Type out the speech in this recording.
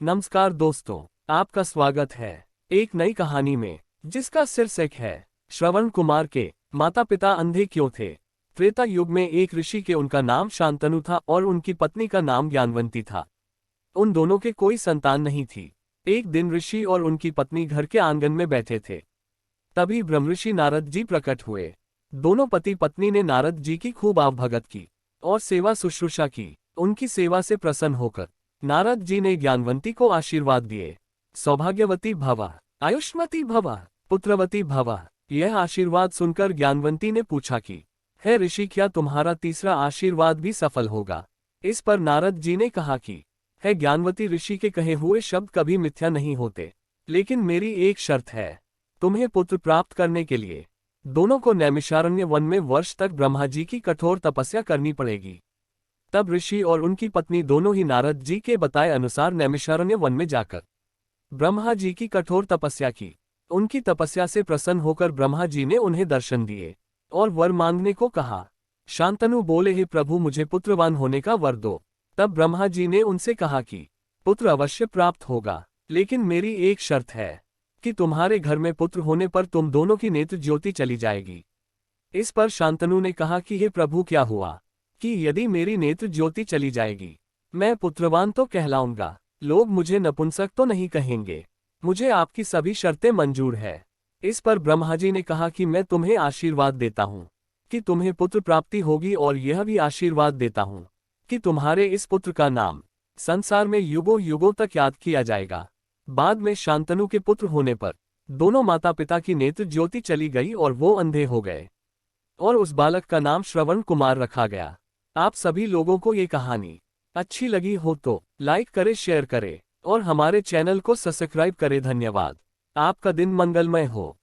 नमस्कार दोस्तों, आपका स्वागत है एक नई कहानी में जिसका शीर्षक है श्रवण कुमार के माता पिता अंधे क्यों थे। त्रेता युग में एक ऋषि के उनका नाम शांतनु था और उनकी पत्नी का नाम ज्ञानवंती था। उन दोनों के कोई संतान नहीं थी। एक दिन ऋषि और उनकी पत्नी घर के आंगन में बैठे थे। तभी ब्रह्मऋषि नारद जी प्रकट हुए। दोनों पति पत्नी ने नारद जी की खूब आवभगत की और सेवा शुश्रूषा की। उनकी सेवा से प्रसन्न होकर नारद जी ने ज्ञानवंती को आशीर्वाद दिए। सौभाग्यवती भव, आयुष्मती भव, पुत्रवती भव। यह आशीर्वाद सुनकर ज्ञानवंती ने पूछा कि हे ऋषि, क्या तुम्हारा तीसरा आशीर्वाद भी सफल होगा। इस पर नारद जी ने कहा कि हे ज्ञानवती, ऋषि के कहे हुए शब्द कभी मिथ्या नहीं होते, लेकिन मेरी एक शर्त है। तुम्हें पुत्र प्राप्त करने के लिए दोनों को नैमिषारण्य वन में वर्ष तक ब्रह्मा जी की कठोर तपस्या करनी पड़ेगी। तब ऋषि और उनकी पत्नी दोनों ही नारद जी के बताए अनुसार नैमिषारण्य वन में जाकर ब्रह्मा जी की कठोर तपस्या की। उनकी तपस्या से प्रसन्न होकर ब्रह्मा जी ने उन्हें दर्शन दिए और वर मांगने को कहा। शांतनु बोले, हे प्रभु, मुझे पुत्रवान होने का वर दो। तब ब्रह्मा जी ने उनसे कहा कि पुत्र अवश्य प्राप्त होगा, लेकिन मेरी एक शर्त है कि तुम्हारे घर में पुत्र होने पर तुम दोनों की नेत्र ज्योति चली जाएगी। इस पर शांतनु ने कहा कि हे प्रभु, क्या हुआ कि यदि मेरी नेत्र ज्योति चली जाएगी, मैं पुत्रवान तो कहलाऊंगा, लोग मुझे नपुंसक तो नहीं कहेंगे। मुझे आपकी सभी शर्तें मंजूर है। इस पर ब्रह्मा जी ने कहा कि मैं तुम्हें आशीर्वाद देता हूँ कि तुम्हें पुत्र प्राप्ति होगी, और यह भी आशीर्वाद देता हूँ कि तुम्हारे इस पुत्र का नाम संसार में युगों युगों तक याद किया जाएगा। बाद में शांतनु के पुत्र होने पर दोनों माता पिता की नेत्र ज्योति चली गई और वो अंधे हो गए, और उस बालक का नाम श्रवण कुमार रखा गया। आप सभी लोगों को ये कहानी अच्छी लगी हो तो लाइक करे, शेयर करे और हमारे चैनल को सब्सक्राइब करे। धन्यवाद। आपका दिन मंगलमय हो।